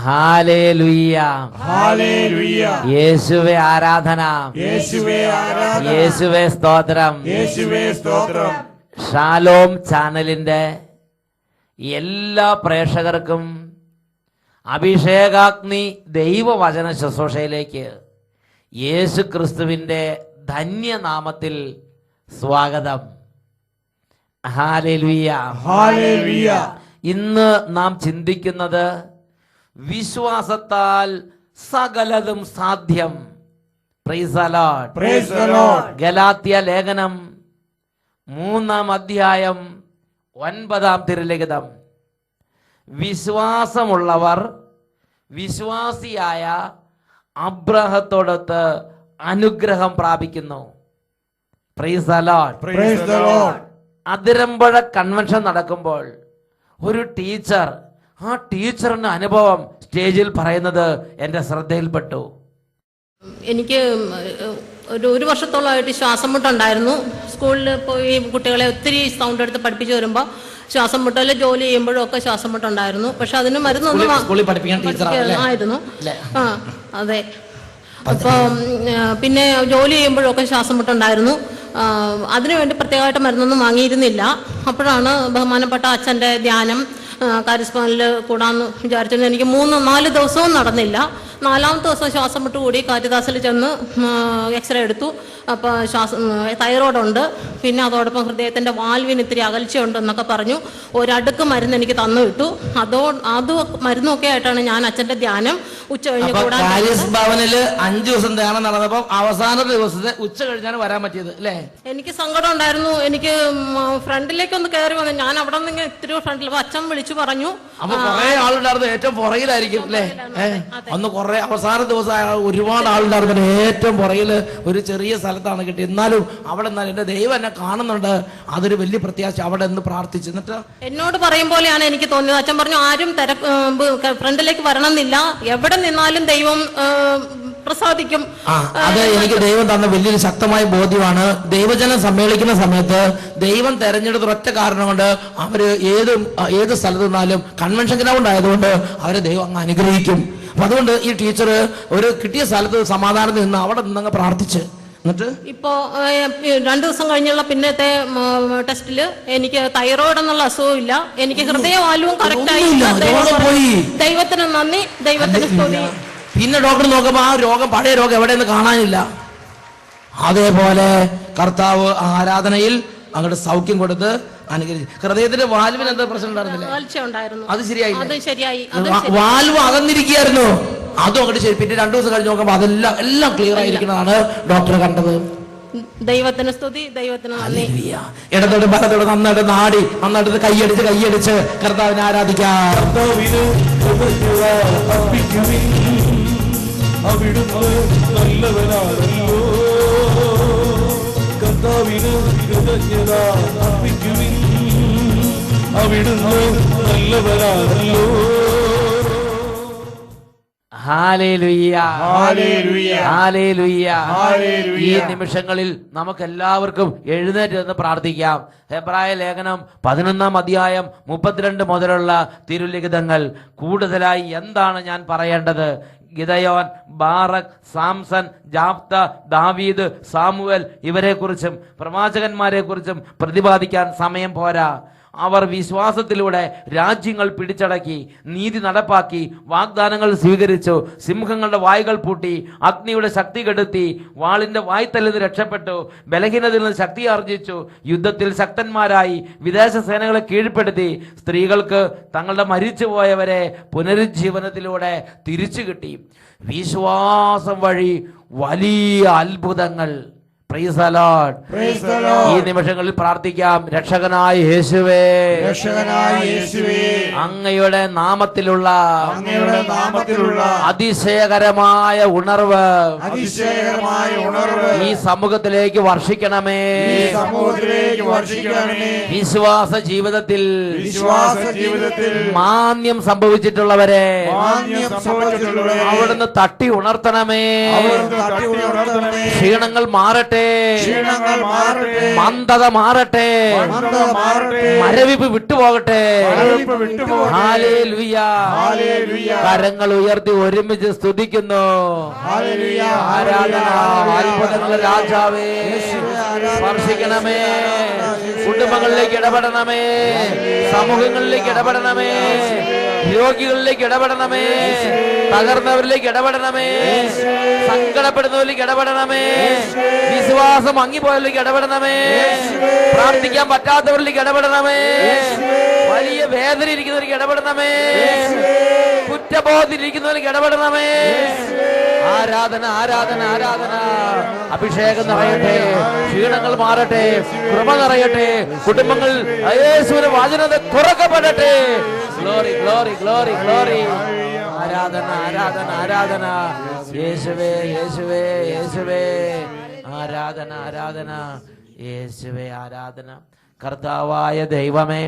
Hallelujah, hallelujah. യേശുവേ ആരാധന, യേശുവേ ആരാധന, യേശുവേ സ്തോത്രം. യേശുവേ സ്തോത്രം. ഷാലോം ചാനലിന്റെ എല്ലാ പ്രേക്ഷകർക്കും അഭിഷേകാഗ്നി ദൈവവചന ശുശ്രൂഷയിലേക്ക് യേശു ക്രിസ്തുവിന്റെ ധന്യനാമത്തിൽ സ്വാഗതം. ഹല്ലേലൂയ, ഹല്ലേലൂയ. ഇന്ന് നാം ചിന്തിക്കുന്നത് വിശ്വാസത്താൽ സകലതും സാധ്യം. Praise the Lord. Praise the Lord. ഗലാത്യ ലേഖനം 3-ാം അധ്യായം 9-ാം തിരുലിഖിതം. വിശ്വാസമുള്ളവർ വിശ്വാസിയായ അബ്രഹത്തോടൊത്ത് അനുഗ്രഹം പ്രാപിക്കുന്നു. Price the Lord. Praise the Lord. Athirampuzha convention നടക്കുമ്പോൾ ഒരു ടീച്ചർ, ആ ടീച്ചറിന്റെ അനുഭവം സ്റ്റേജിൽ പറയുന്നത് എൻ്റെ ശ്രദ്ധയിൽപ്പെട്ടു. എനിക്ക് ഒരു വർഷത്തോളമായിട്ട് ശ്വാസം മുട്ടുണ്ടായിരുന്നു. സ്കൂളിൽ പോയി കുട്ടികളെ ഒത്തിരി സൗണ്ട് എടുത്ത് പഠിപ്പിച്ചു വരുമ്പോൾ ശ്വാസം മുട്ടല്, ജോലി ചെയ്യുമ്പോഴും ഒക്കെ ശ്വാസം മുട്ടുണ്ടായിരുന്നു. പക്ഷെ അതിന് മരുന്നൊന്നും ആയിരുന്നു. ആ അതെ. അപ്പം പിന്നെ ജോലി ചെയ്യുമ്പോഴൊക്കെ ശ്വാസം മുട്ടുണ്ടായിരുന്നു. അതിനുവേണ്ടി പ്രത്യേകമായിട്ട് മരുന്നൊന്നും വാങ്ങിയിരുന്നില്ല. അപ്പോഴാണ് ബഹുമാനപ്പെട്ട അച്ഛൻ്റെ ധ്യാനം കാരിസ്മാനിൽ കൂടാന്ന് വിചാരിച്ചിരുന്നു. എനിക്ക് 3-4 ദിവസവും നടന്നില്ല. 4-ാമത്തെ ദിവസം ശ്വാസം മുട്ട് കൂടി കാരിദാസിൽ ചെന്ന് എക്സ്റേ എടുത്തു. അപ്പോൾ തൈറോയ്ഡുണ്ട്, പിന്നെ അതോടൊപ്പം ഹൃദയത്തിൻ്റെ വാൽവിന് ഇത്തിരി അകൽച്ചയുണ്ട് എന്നൊക്കെ പറഞ്ഞു. ഒരടുക്ക് മരുന്ന് എനിക്ക് തന്നു വിട്ടു. അത് മരുന്നൊക്കെ ആയിട്ടാണ് ഞാൻ അച്ഛൻ്റെ ധ്യാനം ഉച്ച കഴിഞ്ഞ് കൂടാൻ. ഭവനില് 5 ദിവസം ധ്യാനം നടന്നപ്പോൾ അവസാന ദിവസത്തെ ഉച്ച കഴിഞ്ഞാണ് വരാൻ പറ്റിയത് അല്ലേ? എനിക്ക് സങ്കടം ഉണ്ടായിരുന്നു. എനിക്ക് ഫ്രണ്ടിലേക്ക് ഒന്ന് കയറി വന്നു. ഞാൻ അവിടെ നിന്ന് ഇത്തിരി ഫ്രണ്ടിൽ അച്ഛൻ വിളിച്ചു പറഞ്ഞു. അപ്പൊ കുറെ ആളുണ്ടായിരുന്നു, ഏറ്റവും പുറകിലായിരിക്കും അല്ലേ? അന്ന് കുറെ അവസാന ദിവസം ഒരുപാട് ആളുണ്ടായിരുന്നു. ഏറ്റവും പുറകില് ഒരു ചെറിയ സ്ഥലത്താണ് കിട്ടി. എന്നാലും അവിടെ എന്റെ ദൈവം എന്നെ കാണുന്നുണ്ട്, അതൊരു വലിയ പ്രത്യാശ. അവിടെ നിന്ന് പ്രാർത്ഥിച്ചു. എന്നിട്ട് എന്നോട് പറയും പോലെയാണ് എനിക്ക് തോന്നിയത്. അച്ഛൻ പറഞ്ഞു ആരും ഫ്രണ്ടിലേക്ക് വരണമെന്നില്ല, എവിടെ നിന്നാലും ദൈവം പ്രസാദിക്കും. അത് എനിക്ക് ദൈവം തന്ന വലിയൊരു ശക്തമായ ബോധ്യമാണ്. ദൈവജനം സമ്മേളിക്കുന്ന സമയത്ത് ദൈവം തെരഞ്ഞെടുത്ത ഒറ്റ കാരണം കൊണ്ട് അവര് ഏത് സ്ഥലത്ത് നിന്നാലും കൺവെൻഷൻ ഗ്രൗണ്ട് ആയതുകൊണ്ട് അവരെ ദൈവം അങ്ങ് അനുഗ്രഹിക്കും. അപ്പൊ അതുകൊണ്ട് ഈ ടീച്ചർ ഒരു കിട്ടിയ സ്ഥലത്ത് സമാധാനത്തിൽ നിന്ന് അവിടെ നിന്നങ്ങ് പ്രാർത്ഥിച്ച്. എന്നിട്ട് ഇപ്പോ 2 ദിവസം കഴിഞ്ഞുള്ള പിന്നത്തെ ടെസ്റ്റില് എനിക്ക് തൈറോയ്ഡ് എന്നുള്ള അസുഖവും ഇല്ല. എനിക്ക് ഹൃദയവാൽവും കറക്റ്റ് ആയി. ദൈവത്തിന് നന്ദി, ദൈവത്തിന് സ്തുതി. പിന്നെ ഡോക്ടർ നോക്കുമ്പോ ആ രോഗം, പഴയ രോഗം എവിടെയെന്ന് കാണാനില്ല. അതേപോലെ കർത്താവ് ആരാധനയിൽ അങ്ങോട്ട് സൗഖ്യം കൊടുത്ത് അനുഗ്രഹിച്ചു. ഹൃദയത്തിന്റെ വാൽവിന് എന്താ പ്രശ്നം ഉണ്ടായിരുന്നില്ല? അത് ശരിയായി. വാൽവ് അകന്നിരിക്കുകയായിരുന്നു, അതും അങ്ങോട്ട് ശരി. പിന്നെ 2 ദിവസം കഴിഞ്ഞ് നോക്കുമ്പോ എല്ലാം ക്ലിയർ ആയിരിക്കുന്നതാണ് ഡോക്ടർ കണ്ടത്. ദൈവത്തിന് സ്തുതി, ദൈവത്തിന് നന്ദി. ഇടത്തോട് വലത്തോട് നന്നായിട്ട് നന്നായിട്ട് കൈയടിച്ച് കർത്താവിനെ ആരാധിക്കാം. അവിടുന്ന് നല്ലവനാണല്ലോ, കർത്താവിന് കൃതജ്ഞത അർപ്പിക്കുവിൻ. അവിടുന്ന് നല്ലവനാണല്ലോ. ഹല്ലേലൂയ, ഹല്ലേലൂയ, ഹല്ലേലൂയ, ഹല്ലേലൂയ. ഈ നിമിഷങ്ങളിൽ നമുക്ക് എല്ലാവർക്കും എഴുന്നേറ്റ് നിന്ന് പ്രാർത്ഥിക്കാം. ഹെബ്രായ ലേഖനം 11-ാം അധ്യായം 32 മുതലുള്ള തിരുലിഖിതങ്ങൾ. കൂടുതലായി എന്താണ് ഞാൻ പറയേണ്ടത്? ഗിദയോൻ, ബാറക്, സാംസൺ, ജാഫ്ത, ദാവീദ്, സാമുവേൽ ഇവരെ കുറിച്ചും പ്രവാചകന്മാരെ കുറിച്ചും പ്രതിപാദിക്കാൻ സമയം പോരാ. അവർ വിശ്വാസത്തിലൂടെ രാജ്യങ്ങൾ പിടിച്ചടക്കി, നീതി നടപ്പാക്കി, വാഗ്ദാനങ്ങൾ സ്വീകരിച്ചു, സിംഹങ്ങളുടെ വായ്കൾ പൂട്ടി, അഗ്നിയുടെ ശക്തി കെടുത്തി, വാളിന്റെ വായ്ത്തലിൽ നിന്ന് രക്ഷപ്പെട്ടു, ബലഹീനതയിൽ നിന്ന് ശക്തി ആർജിച്ചു, യുദ്ധത്തിൽ ശക്തന്മാരായി, വിദേശ സേനകളെ കീഴ്പ്പെടുത്തി, സ്ത്രീകൾക്ക് തങ്ങളുടെ മരിച്ചുപോയവരെ പുനരുജ്ജീവനത്തിലൂടെ തിരിച്ചു കിട്ടി. വിശ്വാസം വഴി വലിയ അത്ഭുതങ്ങൾ. Price the Lord. Praise the Lord. ഈ നിമിഷങ്ങളിൽ പ്രാർത്ഥിക്കാം. രക്ഷകനായ യേശുവേ, അങ്ങയുടെ നാമത്തിലുള്ള അതിശയകരമായ ഉണർവ് ഈ സമൂഹത്തിലേക്ക് വർഷിക്കണമേ. വിശ്വാസ ജീവിതത്തിൽ മാന്യം സംഭവിച്ചിട്ടുള്ളവരെ അവിടുന്ന് തട്ടി ഉണർത്തണമേ. ക്ഷീണങ്ങൾ മാറട്ടെ, മാറട്ടെ, ക്ഷീണങ്ങൾ മാറട്ടെ, മന്ദത മാറട്ടെ, മന്ദത മാറട്ടെ, മരവിപ്പ് വിട്ടുപോകട്ടെ. മരവിപ്പ് വിട്ടുപോകട്ടെ. ഹല്ലേലൂയ. ഹല്ലേലൂയ. കരങ്ങൾ ഉയർത്തി ഒരുമിച്ച് സ്തുതിക്കുന്നു. ഹല്ലേലൂയ. ആരാധന. അത്ഭുതങ്ങളുടെ രാജാവേ, സ്പർശിക്കണമേ, കുടുംബങ്ങളിലേക്ക് ഇടപെടണമേ, സമൂഹങ്ങളിലേക്ക് ഇടപെടണമേ, രോഗികളിലേക്ക് ഇടപെടണമേ, തകർന്നവരിലേക്ക് ഇടപെടണമേ, സങ്കടപ്പെടുന്നവരിലേക്ക് ഇടപെടണമേ, വിശ്വാസം മങ്ങിപ്പോയവരിലേക്ക് ഇടപെടണമേ, പ്രാർത്ഥിക്കാൻ പറ്റാത്തവരിലേക്ക് ഇടപെടണമേ, വലിയ വേദന ഇരിക്കുന്നവർക്ക് ഇടപെടണമേ, കുറ്റബോധത്തിലിരിക്കുന്നവർക്ക് ഇടപെടണമേ. ആരാധന, ആരാധന, ആരാധന. അഭിഷേകം നിറയട്ടെ, ക്ഷീണങ്ങൾ മാറട്ടെ, കൃപ നിറയട്ടെ, കുടുംബങ്ങൾ യേശുവിന്റെ വചനത്തെ തുറക്കപ്പെടട്ടെ. Glory, glory, glory, glory. ആരാധന, ആരാധന, ആരാധന. യേശുവേ, യേശുവേ, യേശുവേ. ആരാധന, ആരാധന. യേശുവേ, ആരാധന. കർത്താവായ ദൈവമേ,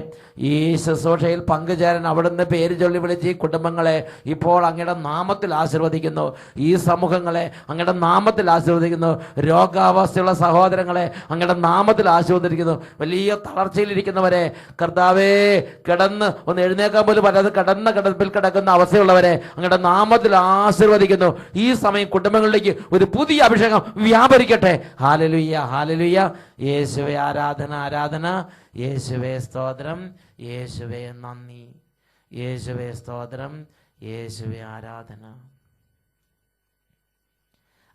ഈ ശുശ്രൂഷയിൽ പങ്കുചേരാൻ അവിടുന്ന് പേര് ചൊല്ലി വിളിച്ച് ഈ കുടുംബങ്ങളെ ഇപ്പോൾ അങ്ങയുടെ നാമത്തിൽ ആശീർവദിക്കുന്നു. ഈ സമൂഹങ്ങളെ അങ്ങയുടെ നാമത്തിൽ ആശീർവദിക്കുന്നു. രോഗാവസ്ഥയുള്ള സഹോദരങ്ങളെ അങ്ങയുടെ നാമത്തിൽ ആശീർവദിക്കുന്നു. വലിയ തളർച്ചയിലിരിക്കുന്നവരെ കർത്താവേ, കിടന്ന് ഒന്ന് എഴുന്നേക്കാൻ പോലും പറ്റാതെ കിടപ്പിൽ കിടക്കുന്ന അവസ്ഥയുള്ളവരെ അങ്ങയുടെ നാമത്തിൽ ആശീർവദിക്കുന്നു. ഈ സമയം കുടുംബങ്ങളിലേക്ക് ഒരു പുതിയ അഭിഷേകം വ്യാപരിക്കട്ടെ. Hallelujah, hallelujah. യേശുവേ ആരാധന, ആരാധന. യേശുവേ സ്തോത്രം, യേശുവേ നന്ദി, യേശുവേ സ്തോത്രം, യേശുവേ ആരാധന.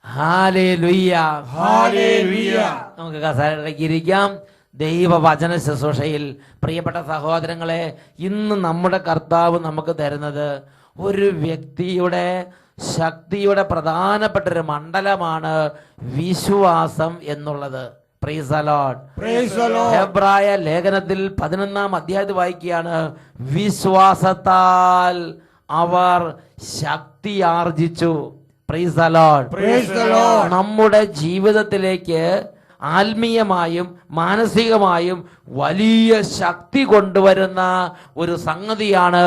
Hallelujah, hallelujah. നമുക്ക് കസേരയിലേക്ക് ഇരിക്കാം. ദൈവവചന ശുശ്രൂഷയിൽ പ്രിയപ്പെട്ട സഹോദരങ്ങളെ, ഇന്ന് നമ്മുടെ കർത്താവ് നമുക്ക് തരുന്നത് ഒരു വ്യക്തിയുടെ ശക്തിയുടെ പ്രധാനപ്പെട്ട ഒരു മണ്ഡലമാണ് വിശ്വാസം എന്നുള്ളത്. Praise the Lord. Praise the Lord. ഹെബ്രായ ലേഖനത്തിൽ 11-ാം അധ്യായത്തിൽ വായിക്കുകയാണ്, വിശ്വാസത്താൽ അവർ ശക്തി ആർജിച്ചു. Praise the Lord. Praise the Lord. നമ്മുടെ ജീവിതത്തിലേക്ക് ആത്മീയമായും മാനസികമായും വലിയ ശക്തി കൊണ്ടുവരുന്ന ഒരു സംഗതിയാണ്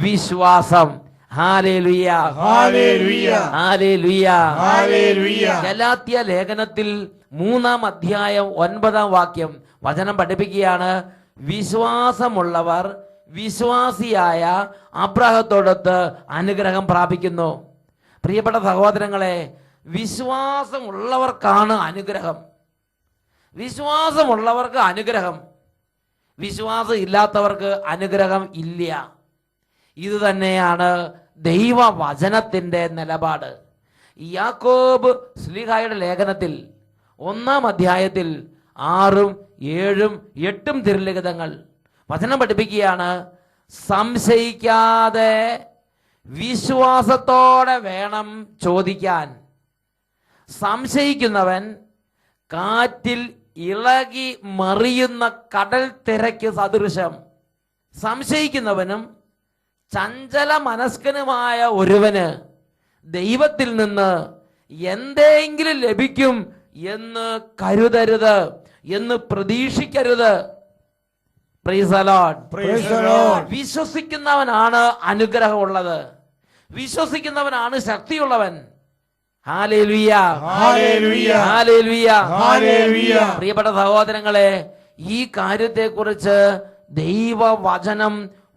വിശ്വാസം. ഹല്ലേലൂയ, ഹല്ലേലൂയ, ഹല്ലേലൂയ, ഹല്ലേലൂയ. ഗലാത്യ ലേഖനത്തിൽ 3-ാം അധ്യായം 9-ാം വാക്യം വചനം പഠിപ്പിക്കുകയാണ്, വിശ്വാസമുള്ളവർ വിശ്വാസിയായ അബ്രാഹത്തോടൊത്ത് അനുഗ്രഹം പ്രാപിക്കുന്നു. പ്രിയപ്പെട്ട സഹോദരങ്ങളെ, വിശ്വാസമുള്ളവർക്കാണ് അനുഗ്രഹം. വിശ്വാസമുള്ളവർക്ക് അനുഗ്രഹം, വിശ്വാസം ഇല്ലാത്തവർക്ക് അനുഗ്രഹം ഇല്ല. ഇത് തന്നെയാണ് ദൈവവചനത്തിന്റെ നിലപാട്. യാക്കോബ് ശ്ലീഹായുടെ ലേഖനത്തിൽ 1-ാം അധ്യായത്തിൽ 6, 7, 8 തിരുലിഖിതങ്ങൾ വചനം പഠിപ്പിക്കുകയാണ്, സംശയിക്കാതെ വിശ്വാസത്തോടെ വേണം ചോദിക്കാൻ. സംശയിക്കുന്നവൻ കാറ്റിൽ ഇളകി മറിയുന്ന കടൽ തിരക്ക് സദൃശം. സംശയിക്കുന്നവനും ചഞ്ചല മനസ്കനുമായ ഒരുവന് ദൈവത്തിൽ നിന്ന് എന്തെങ്കിലും ലഭിക്കും എന്ന് കരുതരുത്, എന്ന് പ്രതീക്ഷിക്കരുത്. Praise the Lord. Praise the Lord. വിശ്വസിക്കുന്നവനാണ് അനുഗ്രഹമുള്ളത്, വിശ്വസിക്കുന്നവനാണ് ശക്തിയുള്ളവൻ. ഹല്ലേലൂയ, ഹല്ലേലൂയ, ഹല്ലേലൂയ, ഹല്ലേലൂയ. പ്രിയപ്പെട്ട സഹോദരങ്ങളെ, ഈ കാര്യത്തെക്കുറിച്ച് ദൈവവചനം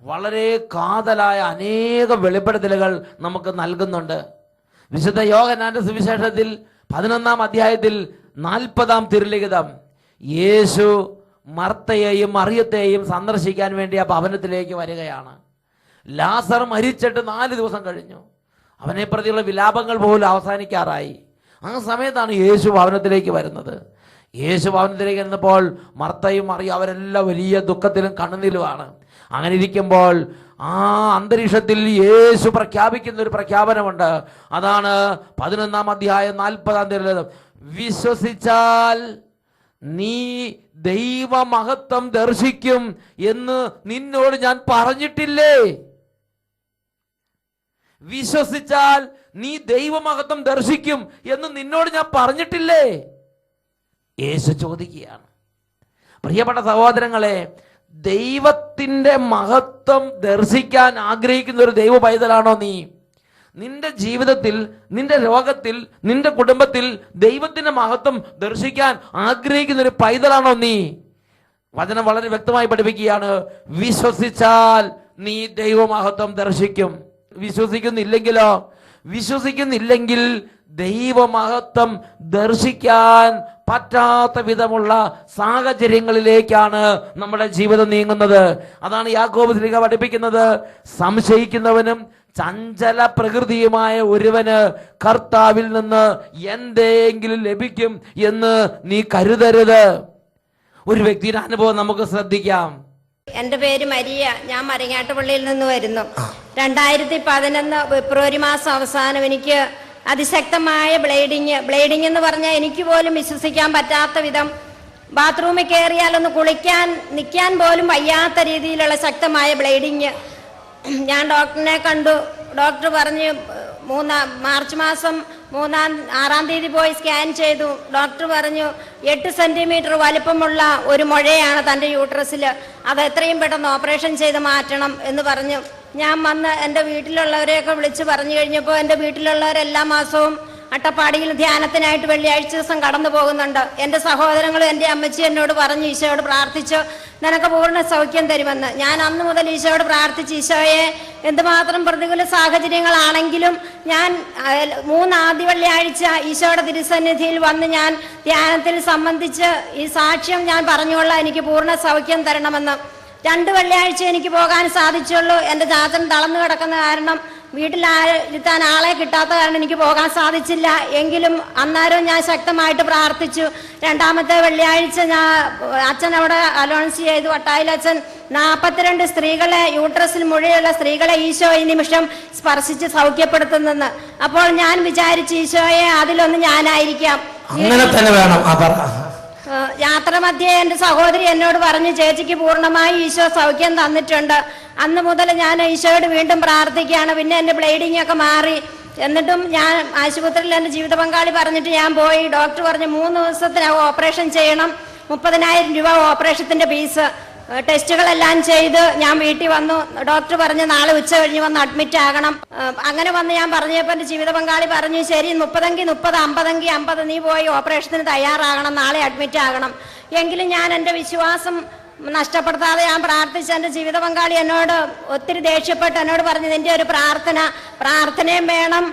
വളരെ കാതലായ അനേക വെളിപ്പെടുത്തലുകൾ നമുക്ക് നൽകുന്നുണ്ട്. വിശുദ്ധ യോഹന്നാന്റെ സുവിശേഷത്തിൽ 11-ാം അധ്യായത്തിൽ 40-ാം തിരുലിഖിതം, യേശു മർത്തയെയും മറിയത്തെയും സന്ദർശിക്കാൻ വേണ്ടി ആ ഭവനത്തിലേക്ക് വരികയാണ്. ലാസർ മരിച്ചിട്ട് 4 ദിവസം കഴിഞ്ഞു. അവനെ പ്രതിയുള്ള വിലാപങ്ങൾ പോലും അവസാനിക്കാറായി. ആ സമയത്താണ് യേശു ഭവനത്തിലേക്ക് വരുന്നത്. യേശു ഭവനത്തിലേക്ക് വരുന്നപ്പോൾ മർത്തയും മറിയും അവരെല്ലാം വലിയ ദുഃഖത്തിലും കണ്ണുനീരുമാണ്. അങ്ങനെ ഇരിക്കുമ്പോൾ ആ അന്തരീക്ഷത്തിൽ യേശു പ്രഖ്യാപിക്കുന്ന ഒരു പ്രഖ്യാപനമുണ്ട്. അതാണ് 11-ാം അധ്യായം 40-ാം തിരുലിഖിതം, വിശ്വസിച്ചാൽ നീ ദൈവമഹത്വം ദർശിക്കും എന്ന് നിന്നോട് ഞാൻ പറഞ്ഞിട്ടില്ലേ? വിശ്വസിച്ചാൽ നീ ദൈവമഹത്വം ദർശിക്കും എന്ന് നിന്നോട് ഞാൻ പറഞ്ഞിട്ടില്ലേ? യേശു ചോദിക്കുകയാണ്. പ്രിയപ്പെട്ട സഹോദരങ്ങളെ, ദൈവത്തിന്റെ മഹത്വം ദർശിക്കാൻ ആഗ്രഹിക്കുന്ന ഒരു ദൈവ പൈതലാണോ നീ? നിന്റെ ജീവിതത്തിൽ, നിന്റെ രോഗത്തിൽ, നിന്റെ കുടുംബത്തിൽ ദൈവത്തിന്റെ മഹത്വം ദർശിക്കാൻ ആഗ്രഹിക്കുന്ന ഒരു പൈതലാണോ നീ? വചനം വളരെ വ്യക്തമായി പഠിപ്പിക്കുകയാണ്, വിശ്വസിച്ചാൽ നീ ദൈവമഹത്വം ദർശിക്കും. വിശ്വസിക്കുന്നില്ലെങ്കിലോ? വിശ്വസിക്കുന്നില്ലെങ്കിൽ ദൈവമഹത്വം ദർശിക്കാൻ പറ്റാത്ത വിധമുള്ള സാഹചര്യങ്ങളിലേക്കാണ് നമ്മുടെ ജീവിതം നീങ്ങുന്നത്. അതാണ് യാക്കോബ് ശ്ലീഹ പഠിപ്പിക്കുന്നത്, സംശയിക്കുന്നവനും ചഞ്ചല പ്രകൃതിയുമായ ഒരുവന് കർത്താവിൽ നിന്ന് എന്തെങ്കിലും ലഭിക്കും എന്ന് നീ കരുതരുത്. ഒരു വ്യക്തിയുടെ അനുഭവം നമുക്ക് ശ്രദ്ധിക്കാം. എൻ്റെ പേര് മരിയ. ഞാൻ മരങ്ങാട്ടുപള്ളിയിൽ നിന്ന് വരുന്നു. 2011 ഫെബ്രുവരി മാസം അവസാനം എനിക്ക് അതിശക്തമായ ബ്ലീഡിങ് എന്ന് പറഞ്ഞാൽ എനിക്ക് പോലും വിശ്വസിക്കാൻ പറ്റാത്ത വിധം ബാത്റൂമിൽ കയറിയാലൊന്ന് കുളിക്കാൻ നിൽക്കാൻ പോലും വയ്യാത്ത രീതിയിലുള്ള ശക്തമായ ബ്ലീഡിങ്. ഞാൻ ഡോക്ടറിനെ കണ്ടു. ഡോക്ടർ പറഞ്ഞ് മാർച്ച് മാസം 6-ാം തീയതി പോയി സ്കാൻ ചെയ്തു. ഡോക്ടർ പറഞ്ഞു 8 സെന്റിമീറ്റർ വലിപ്പമുള്ള ഒരു മുഴയാണ് തൻ്റെ യൂട്രസിൽ, അത് എത്രയും പെട്ടെന്ന് ഓപ്പറേഷൻ ചെയ്ത് മാറ്റണം എന്ന് പറഞ്ഞു. ഞാൻ വന്ന് എൻ്റെ വീട്ടിലുള്ളവരെയൊക്കെ വിളിച്ച് പറഞ്ഞു കഴിഞ്ഞപ്പോൾ എൻ്റെ വീട്ടിലുള്ളവരെല്ലാ മാസവും അട്ടപ്പാടിയിൽ ധ്യാനത്തിനായിട്ട് വെള്ളിയാഴ്ച ദിവസം കടന്നു പോകുന്നുണ്ട്. എൻ്റെ സഹോദരങ്ങളും എൻ്റെ അമ്മച്ചി എന്നോട് പറഞ്ഞു, ഈശോയോട് പ്രാർത്ഥിച്ചു നിനക്ക് പൂർണ്ണ സൗഖ്യം തരുമെന്ന്. ഞാൻ അന്ന് മുതൽ ഈശോയോട് പ്രാർത്ഥിച്ച്, ഈശോയെ എന്തുമാത്രം പ്രതികൂല സാഹചര്യങ്ങളാണെങ്കിലും ഞാൻ 3 ആദ്യ വെള്ളിയാഴ്ച ഈശോയുടെ തിരുസന്നിധിയിൽ വന്ന് ഞാൻ ധ്യാനത്തിൽ സംബന്ധിച്ച് ഈ സാക്ഷ്യം ഞാൻ പറഞ്ഞുകൊള്ളാം, എനിക്ക് പൂർണ്ണ സൗഖ്യം തരണമെന്ന്. 2 വെള്ളിയാഴ്ച എനിക്ക് പോകാൻ സാധിച്ചുള്ളൂ. എൻ്റെ ചാച്ചൻ തളർന്നു കിടക്കുന്ന കാരണം വീട്ടിലിരുത്താൻ ആളെ കിട്ടാത്ത കാരണം എനിക്ക് പോകാൻ സാധിച്ചില്ല. എങ്കിലും അന്നേരം ഞാൻ ശക്തമായിട്ട് പ്രാർത്ഥിച്ചു. 2ാമത്തെ വെള്ളിയാഴ്ച അച്ഛൻ അവിടെ അലോൺസ് ചെയ്തു, വട്ടായിൽ അച്ഛൻ 42 സ്ത്രീകളെ, യൂട്രസിൽ മുഴയുള്ള സ്ത്രീകളെ ഈശോ ഈ നിമിഷം സ്പർശിച്ച് സൗഖ്യപ്പെടുത്തുന്നെന്ന്. അപ്പോൾ ഞാൻ വിചാരിച്ചു, ഈശോയെ അതിലൊന്ന് ഞാനായിരിക്കാം. അങ്ങനെ തന്നെ വേണം. യാത്ര മധ്യേ എൻ്റെ സഹോദരി എന്നോട് പറഞ്ഞു, ചേച്ചിക്ക് പൂർണ്ണമായി ഈശോ സൗഖ്യം തന്നിട്ടുണ്ട്. അന്ന് മുതൽ ഞാൻ ഈശോയോട് വീണ്ടും പ്രാർത്ഥിക്കുകയാണ്. പിന്നെ എൻ്റെ ബ്ലീഡിംഗ് ഒക്കെ മാറി. എന്നിട്ടും ഞാൻ ആശുപത്രിയിൽ എൻ്റെ ജീവിത പങ്കാളി പറഞ്ഞിട്ട് ഞാൻ പോയി. ഡോക്ടർ പറഞ്ഞു 3 ദിവസത്തിനകം ഓപ്പറേഷൻ ചെയ്യണം, 30,000 രൂപ ഓപ്പറേഷത്തിന്റെ ഫീസ്. ടെസ്റ്റുകളെല്ലാം ചെയ്ത് ഞാൻ വീട്ടിൽ വന്നു. ഡോക്ടർ പറഞ്ഞു നാളെ ഉച്ച കഴിഞ്ഞ് വന്ന് അഡ്മിറ്റ് ആകണം. അങ്ങനെ വന്ന് ഞാൻ പറഞ്ഞപ്പോൾ എൻ്റെ ജീവിത പങ്കാളി പറഞ്ഞു, ശരി 30 50 50 നീ പോയി ഓപ്പറേഷത്തിന് തയ്യാറാകണം, നാളെ അഡ്മിറ്റ് ആകണം. എങ്കിലും ഞാൻ എൻ്റെ വിശ്വാസം നഷ്ടപ്പെടുത്താതെ ഞാൻ പ്രാർത്ഥിച്ച എൻ്റെ ജീവിത പങ്കാളി എന്നോട് ഒത്തിരി ദേഷ്യപ്പെട്ട് എന്നോട് പറഞ്ഞു, നിന്റെ ഒരു പ്രാർത്ഥനയും വേണം,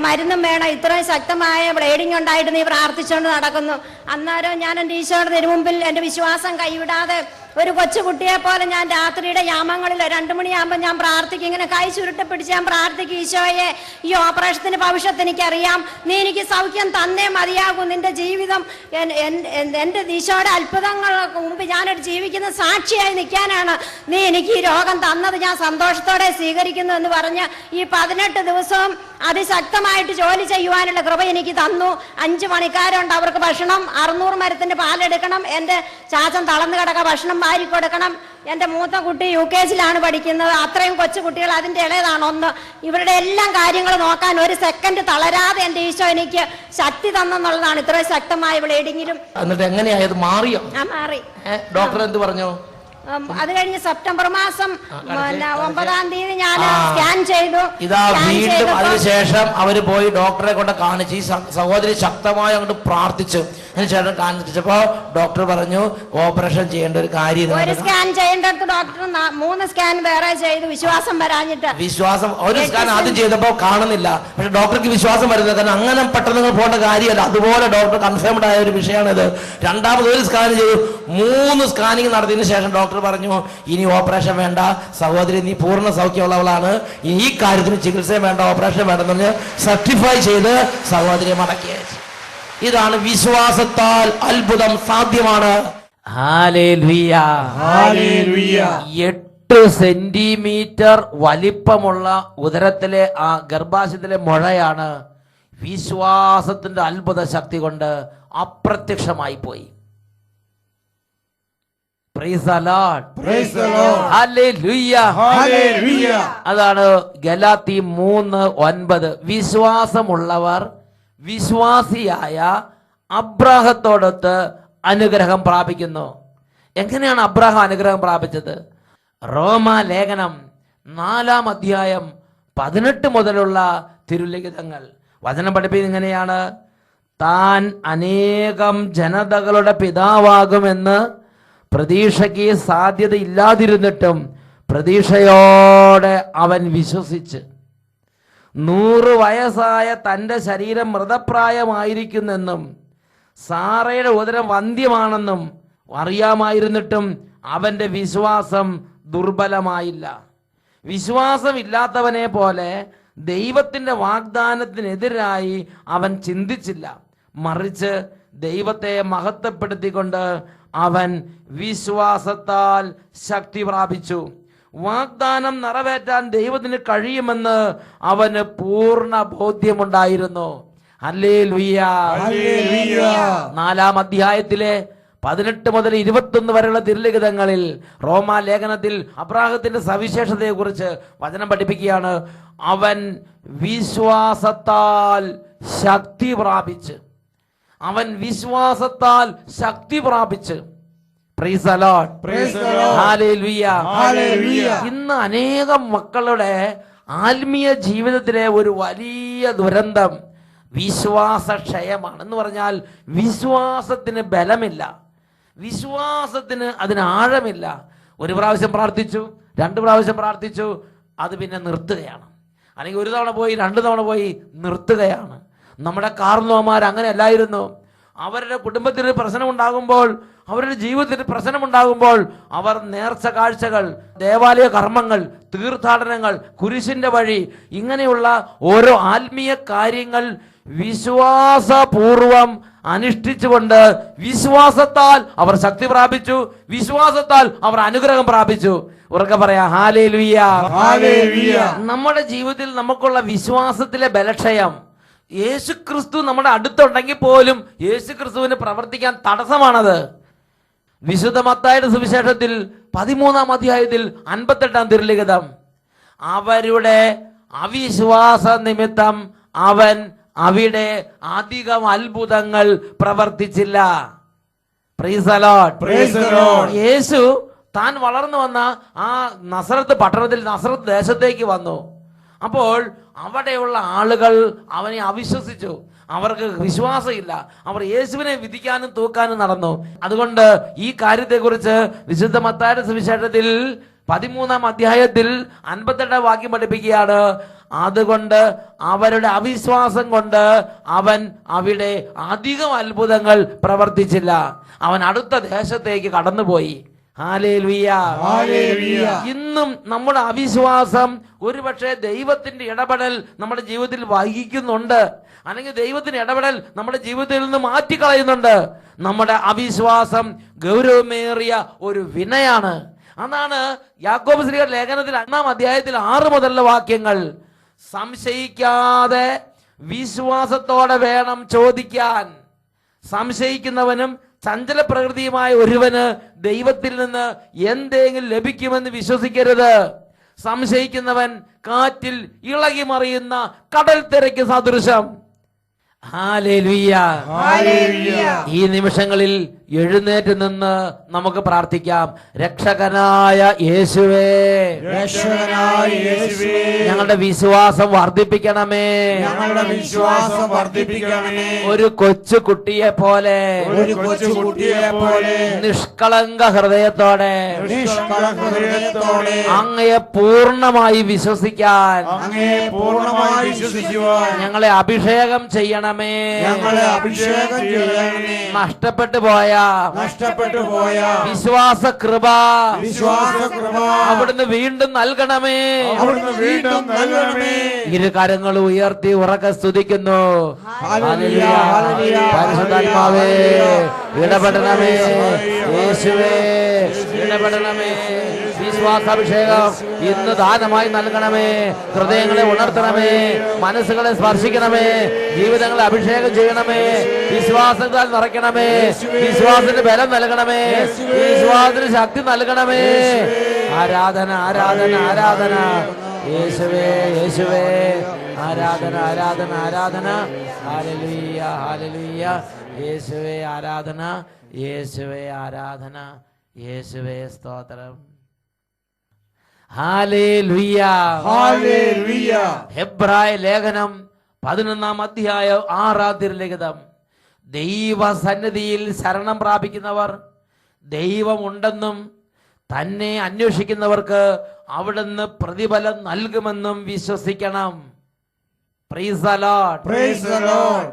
മരുന്നും വേണം, ഇത്രയും ശക്തമായ ബ്ലീഡിംഗ് ഉണ്ടായിട്ട് നീ പ്രാർത്ഥിച്ചുകൊണ്ട് നടക്കുന്നു. അന്നേരം ഞാൻ എൻ്റെ ഈശോയുടെ തിരുമുമ്പിൽ എൻ്റെ വിശ്വാസം കൈവിടാതെ ഒരു കൊച്ചുകുട്ടിയെ പോലെ ഞാൻ രാത്രിയുടെ യാമങ്ങളിൽ 2 മണിയാകുമ്പോൾ ഞാൻ പ്രാർത്ഥിക്കും. ഇങ്ങനെ കൈ ചുരുട്ടപ്പിടിച്ച് ഞാൻ പ്രാർത്ഥിക്കും, ഈശോയെ ഈ ഓപ്പറേഷത്തിന് ഭവിഷ്യത്ത് എനിക്കറിയാം, നീ എനിക്ക് സൗഖ്യം തന്നേ മതിയാകും. നിന്റെ ജീവിതം എൻ്റെ ഈശോയുടെ അത്ഭുതങ്ങൾക്ക് മുമ്പ് ഞാനൊരു ജീവിക്കുന്ന സാക്ഷിയായി നിൽക്കാനാണ് നീ എനിക്ക് ഈ രോഗം തന്നത്, ഞാൻ സന്തോഷത്തോടെ സ്വീകരിക്കുന്നു എന്ന് പറഞ്ഞ് ഈ 18 ദിവസവും അതിശക്തമായിട്ട് ജോലി ചെയ്യുവാനുള്ള കൃപ എനിക്ക് തന്നു. 5 പണിക്കാരുണ്ട്, അവർക്ക് ഭക്ഷണം 600 മരത്തിന്റെ പാലെടുക്കണം, എൻ്റെ ചാച്ചൻ തളർന്നു കിടക്ക ഭക്ഷണം വാരി കൊടുക്കണം. എൻ്റെ മൂത്ത കുട്ടി UKGയിലാണ് പഠിക്കുന്നത്. അത്രയും കൊച്ചു കുട്ടികൾ, അതിൻ്റെ ഇളയതാണ് 1. ഇവരുടെ എല്ലാം കാര്യങ്ങൾ നോക്കാൻ 1 സെക്കൻഡ് തളരാതെ എൻ്റെ ഈശോ എനിക്ക് ശക്തി തന്നെന്നുള്ളതാണ്. ഇത്രയും ശക്തമായ ബ്ലീഡിങ്ങിലും. എന്നിട്ട് എങ്ങനെയായത്? മാറിയോ? മാറി. ഡോക്ടർ എന്ത് പറഞ്ഞു? അത് കഴിഞ്ഞ് സെപ്റ്റംബർ മാസം 9-ാം തീയതി ഞാൻ സ്കാൻ ചെയ്തു. ഇതാ വീണ്ടും അതിനുശേഷം അവര് പോയി ഡോക്ടറെ കൊണ്ട് കാണിച്ചു. ഈ സഹോദരി ശക്തമായി അങ്ങോട്ട് പ്രാർത്ഥിച്ചു. അതിനുശേഷം കാണിച്ചപ്പോ ഡോക്ടർ പറഞ്ഞു ഓപ്പറേഷൻ ചെയ്യേണ്ട ഒരു കാര്യം. ഒരു സ്കാൻ ചെയ്യേണ്ടത് ഡോക്ടർ 3 സ്കാൻ വേറെ ചെയ്തു, വിശ്വാസം വരാഞ്ഞിട്ട്. ഒരു സ്കാൻ ആദ്യം ചെയ്തപ്പോ കാണുന്നില്ല, പക്ഷെ ഡോക്ടർക്ക് വിശ്വാസം വരുന്നത് കാരണം അങ്ങനെ പെട്ടെന്ന് പോകേണ്ട കാര്യമല്ല. അതുപോലെ ഡോക്ടർ കൺഫേംഡ് ആയ ഒരു വിഷയമാണിത്. 2ാമത് ഒരു സ്കാൻ ചെയ്തു. 3 സ്കാനിങ് നടത്തിയതിനു ശേഷം ഡോക്ടർ പറഞ്ഞു ഇനി ഓപ്പറേഷൻ വേണ്ട, സഹോദരി നീ പൂർണ്ണ സൗഖ്യമുള്ളവളാണ്, ഈ കാര്യത്തിന് ചികിത്സയും വേണ്ട, ഓപ്പറേഷൻ വേണ്ടെന്ന് പറഞ്ഞ് സർട്ടിഫൈ ചെയ്ത് സഹോദരിയെ മടക്കി അയച്ചു. ഇതാണ് വിശ്വാസത്താൽ അത്ഭുതം സാധ്യമാണ്. 8 സെന്റിമീറ്റർ വലിപ്പമുള്ള ഉദരത്തിലെ ആ ഗർഭാശയത്തിലെ മുഴയാണ് വിശ്വാസത്തിന്റെ അത്ഭുത ശക്തി കൊണ്ട് അപ്രത്യക്ഷമായി പോയി. Praise the Lord. Praise the Lord. Hallelujah. Hallelujah. അതാണ് ഗലാത്തി 3:9. വിശ്വാസമുള്ളവർ വിശ്വാസിയായ അബ്രാഹത്തോടൊത്ത് അനുഗ്രഹം പ്രാപിക്കുന്നു. എങ്ങനെയാണ് അബ്രാഹാം അനുഗ്രഹം പ്രാപിച്ചത്? റോമാ ലേഖനം 4-ാം അധ്യായം 18 മുതലുള്ള തിരുലിഖിതങ്ങൾ. വചനം പഠിപ്പിക്കുന്നത് ഇങ്ങനെയാണ്: താൻ അനേകം ജനതകളുടെ പിതാവാകുമെന്ന് പ്രതീക്ഷയ്ക്ക് സാധ്യതയില്ലാതിരുന്നിട്ടും പ്രതീക്ഷയോടെ അവൻ വിശ്വസിച്ച് 100 വയസ്സായ തൻ്റെ ശരീരം മൃതപ്രായമായിരിക്കുന്നെന്നും സാറയുടെ ഉദരം വന്ധ്യമാണെന്നും അറിയാമായിരുന്നിട്ടും അവൻ്റെ വിശ്വാസം ദുർബലമായില്ല. വിശ്വാസമില്ലാത്തവനെ പോലെ ദൈവത്തിൻ്റെ വാഗ്ദാനത്തിനെതിരായി അവൻ ചിന്തിച്ചില്ല. മറിച്ച് ദൈവത്തെ മഹത്വപ്പെടുത്തിക്കൊണ്ട് അവൻ വിശ്വാസത്താൽ ശക്തി പ്രാപിച്ചു. വാഗ്ദാനം നിറവേറ്റാൻ ദൈവത്തിന് കഴിയുമെന്ന് അവന് പൂർണ്ണ ബോധ്യമുണ്ടായിരുന്നു. ഹല്ലേലൂയ. 4-ാം അധ്യായത്തിലെ 18 മുതൽ 21 വരെയുള്ള തിരുലിഖിതങ്ങളിൽ റോമാ ലേഖനത്തിൽ അബ്രാഹത്തിന്റെ സവിശേഷതയെക്കുറിച്ച് വചനം പഠിപ്പിക്കുകയാണ്. അവൻ വിശ്വാസത്താൽ ശക്തി പ്രാപിച്ച്, അവൻ വിശ്വാസത്താൽ ശക്തി പ്രാപിച്ച്. Price the Lord. ഹല്ലേലൂയ. ഇന്ന് അനേകം മക്കളുടെ ആത്മീയ ജീവിതത്തിലെ ഒരു വലിയ ദുരന്തം വിശ്വാസക്ഷയമാണ്. എന്ന് പറഞ്ഞാൽ വിശ്വാസത്തിന് ബലമില്ല, വിശ്വാസത്തിന് അതിന് ആഴമില്ല. ഒരു പ്രാവശ്യം പ്രാർത്ഥിച്ചു, 2 പ്രാവശ്യം പ്രാർത്ഥിച്ചു, അത് പിന്നെ നിർത്തുകയാണ്. അല്ലെങ്കിൽ 1 തവണ പോയി, 2 തവണ പോയി, നിർത്തുകയാണ്. നമ്മുടെ കാർന്നോമാർ അങ്ങനെ അല്ലായിരുന്നു. അവരുടെ കുടുംബത്തിന് പ്രശ്നമുണ്ടാകുമ്പോൾ, അവരുടെ ജീവിതത്തിന് പ്രശ്നമുണ്ടാകുമ്പോൾ അവർ നേർച്ച കാഴ്ചകൾ, ദേവാലയ കർമ്മങ്ങൾ, തീർത്ഥാടനങ്ങൾ, കുരിശിന്റെ വഴി, ഇങ്ങനെയുള്ള ഓരോ ആത്മീയ കാര്യങ്ങൾ വിശ്വാസപൂർവം അനുഷ്ഠിച്ചുകൊണ്ട് വിശ്വാസത്താൽ അവർ ശക്തി പ്രാപിച്ചു, വിശ്വാസത്താൽ അവർ അനുഗ്രഹം പ്രാപിച്ചു. ഉറക്കെ പറയാം ഹല്ലേലൂയ. നമ്മുടെ ജീവിതത്തിൽ നമുക്കുള്ള വിശ്വാസത്തിലെ ബലക്ഷയം, യേശുക്രിസ്തു നമ്മുടെ അടുത്തുണ്ടെങ്കിൽ പോലും യേശുക്രിസ്തുവിന് പ്രവർത്തിക്കാൻ തടസ്സമാണത്. വിശുദ്ധ മത്തായിയുടെ സുവിശേഷത്തിൽ 13-ാം അധ്യായത്തിൽ 58-ാം തിരുലിഖിതം, അവരുടെ അവിശ്വാസ നിമിത്തം അവൻ അവിടെ അധികം അത്ഭുതങ്ങൾ പ്രവർത്തിച്ചില്ല. Praise the Lord. യേശു താൻ വളർന്നു വന്ന ആ നസറത്ത് പട്ടണത്തിൽ, നസറത്ത് ദേശത്തേക്ക് വന്നു. അപ്പോൾ അവിടെയുള്ള ആളുകൾ അവനെ അവിശ്വസിച്ചു. അവർക്ക് വിശ്വാസമില്ല. അവർ യേശുവിനെ വിധിക്കാനും തൂക്കാനും നടന്നു. അതുകൊണ്ട് ഈ കാര്യത്തെക്കുറിച്ച് വിശുദ്ധ മത്തായിയുടെ സുവിശേഷത്തിൽ 13-ാം അധ്യായത്തിൽ 58-ാം വാക്യം പഠിപ്പിക്കുകയാണ്. അതുകൊണ്ട് അവരുടെ അവിശ്വാസം കൊണ്ട് അവൻ അവിടെ അധികം അത്ഭുതങ്ങൾ പ്രവർത്തിച്ചില്ല. അവൻ അടുത്ത ദേശത്തേക്ക് കടന്നുപോയി. ഹല്ലേലൂയ. ഇന്നും നമ്മുടെ അവിശ്വാസം ഒരുപക്ഷെ ദൈവത്തിന്റെ ഇടപെടൽ നമ്മുടെ ജീവിതത്തിൽ വഹിക്കുന്നുണ്ട്, അല്ലെങ്കിൽ ദൈവത്തിന്റെ ഇടപെടൽ നമ്മുടെ ജീവിതത്തിൽ നിന്ന് മാറ്റിക്കളയുന്നുണ്ട്. നമ്മുടെ അവിശ്വാസം ഗൗരവമേറിയ ഒരു വിനയാണ്. അതാണ് യാക്കോബ് ശ്ലീഹയുടെ ലേഖനത്തിൽ 1-ാം അധ്യായത്തിൽ 6 മുതലുള്ള വാക്യങ്ങൾ. സംശയിക്കാതെ വിശ്വാസത്തോടെ വേണം ചോദിക്കാൻ. സംശയിക്കുന്നവനും ചഞ്ചല പ്രകൃതിയുമായ ഒരുവന് ദൈവത്തിൽ നിന്ന് എന്തെങ്കിലും ലഭിക്കുമെന്ന് വിശ്വസിക്കരുത്. സംശയിക്കുന്നവൻ കാറ്റിൽ ഇളകി മറിയുന്ന കടൽ തിരക്ക് സദൃശം. ഹല്ലേലൂയ. ഈ നിമിഷങ്ങളിൽ എഴുന്നേറ്റ് നിന്ന് നമുക്ക് പ്രാർത്ഥിക്കാം. രക്ഷകനായ യേശുവേ, ഞങ്ങളുടെ വിശ്വാസം വർദ്ധിപ്പിക്കണമേ. ഒരു കൊച്ചു കുട്ടിയെ പോലെ നിഷ്കളങ്ക ഹൃദയത്തോടെ അങ്ങയെ പൂർണ്ണമായി വിശ്വസിക്കാൻ ഞങ്ങളെ അഭിഷേകം ചെയ്യണമേ. നഷ്ടപ്പെട്ടു പോയ വിശ്വാസ കൃപ അവിടുന്ന് വീണ്ടും നൽകണമേ. ഇരു കരങ്ങൾ ഉയർത്തി ഉറക്കെ സ്തുതിക്കുന്നു. പരിശുദ്ധാത്മാവേ ഇടപെടണമേ. യേശുവേ ഇടപെടണമേ. വിശ്വാസാഭിഷേകം ഇന്ന് ദാനമായി നൽകണമേ. ഹൃദയങ്ങളെ ഉണർത്തണമേ, മനസ്സുകളെ സ്പർശിക്കണമേ, ജീവിതങ്ങളെ അഭിഷേകം ചെയ്യണമേ. വിശ്വാസത്താൽ നിറയ്ക്കണമേ. വിശ്വാസത്തിന് ബലം നൽകണമേ. വിശ്വാസത്തിന് ശക്തി നൽകണമേ. ആരാധന ആരാധന ആരാധന. യേശുവേ യേശുവേ ആരാധന ആരാധന ആരാധന. Hallelujah hallelujah. യേശുവേ ആരാധന, യേശുവേ ആരാധന, യേശുവേ സ്തോത്രം. ഹല്ലേലൂയ. ഹല്ലേലൂയ. ഹെബ്രായ ലേഖനം 11-ാം അധ്യായം 6-ാം തിരുലിഖിതം. ദൈവസന്നിധിയിൽ ശരണം പ്രാപിക്കുന്നവർ ദൈവമുണ്ടെന്നും തന്നെ അന്വേഷിക്കുന്നവർക്ക് അവിടുന്ന് പ്രതിഫലം നൽകുമെന്നും വിശ്വസിക്കണം. Price the Lord. Praise the Lord.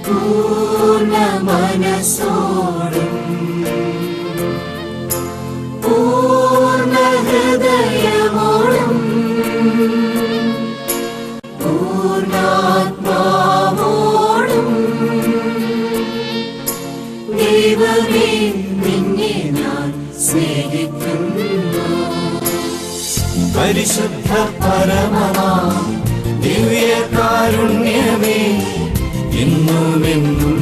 പൂർണ്ണ മനസ്സോടും പൂർണ്ണ ഹൃദയമോടും പൂർണ്ണാത്മാവോടും ദൈവമേ നിന്നെ ഞാൻ സ്നേഹിക്കുന്നു. പരിശുദ്ധ പരമമാ ദിവ്യകാരുണ്യമേ എന്നുമെന്നും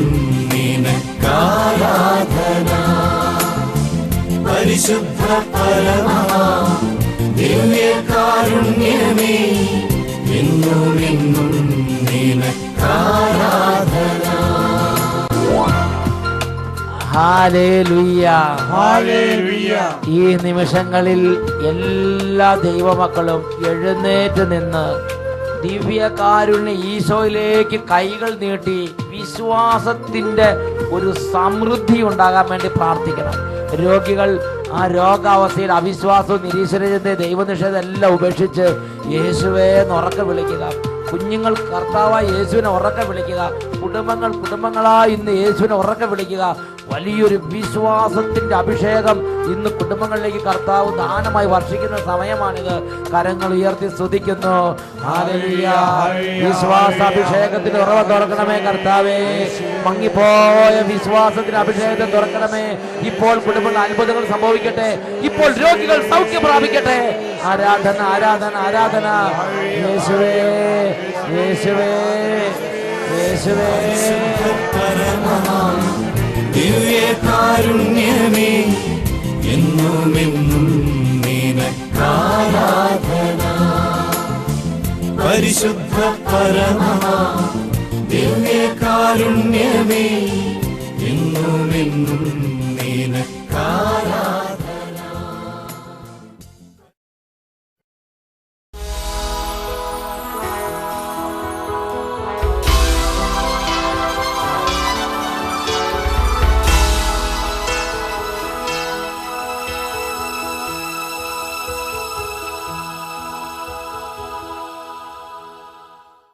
നിനക്കാരാധന. പരിശുദ്ധ പരമമാ ദിവ്യകാരുണ്യമേ എന്നുമെന്നും നിനക്കാരാധന. ഹല്ലേലൂയ. ഹല്ലേലൂയ. ഈ നിമിഷങ്ങളിൽ എല്ലാ ദൈവമക്കളും എഴുന്നേറ്റ് നിന്ന് ദിവ്യകാരുണ്യ ഈശോയിലേക്ക് കൈകൾ നീട്ടി വിശ്വാസത്തിന്റെ ഒരു സമൃദ്ധി ഉണ്ടാകാൻ വേണ്ടി പ്രാർത്ഥിക്കണം. രോഗികൾ ആ രോഗാവസ്ഥയിൽ അവിശ്വാസവും നിരീശ്വരത്തെ ദൈവനിഷേധം എല്ലാം ഉപേക്ഷിച്ച് യേശുവേ ഉറക്കെ വിളിക്കുക. കുഞ്ഞുങ്ങൾ കർത്താവായ യേശുവിനെ ഉറക്കെ വിളിക്കുക. കുടുംബങ്ങളായി ഇന്ന് യേശുവിനെ ഉറക്കെ വിളിക്കുക. വലിയൊരു വിശ്വാസത്തിന്റെ അഭിഷേകം ഇന്ന് കുടുംബങ്ങളിലേക്ക് കർത്താവ് ദാനമായി വർഷിക്കുന്ന സമയമാണിത്. കരങ്ങൾ ഉയർത്തി സ്തുതിക്കുന്നു. ഹല്ലേലൂയ. വിശ്വാസാഭിഷേകത്തിന് ഉറവ തുറക്കണമേ കർത്താവേ. മങ്ങിപ്പോയ വിശ്വാസത്തിന് അഭിഷേകത്തെ തുറക്കണമേ. ഇപ്പോൾ കുടുംബങ്ങൾ അത്ഭുതങ്ങൾ സംഭവിക്കട്ടെ. ഇപ്പോൾ രോഗികൾ സൗഖ്യം പ്രാപിക്കട്ടെ. ആരാധന ആരാധന ആരാധന. യേശുവേ യേശുവേ യേശുവേ. ദിവ്യകാരുണ്യമേ എന്നുമെന്നും നിനക്കാരാധന. പരിശുദ്ധ പരമമാ ദിവ്യകാരുണ്യമേ എന്നുമെന്നും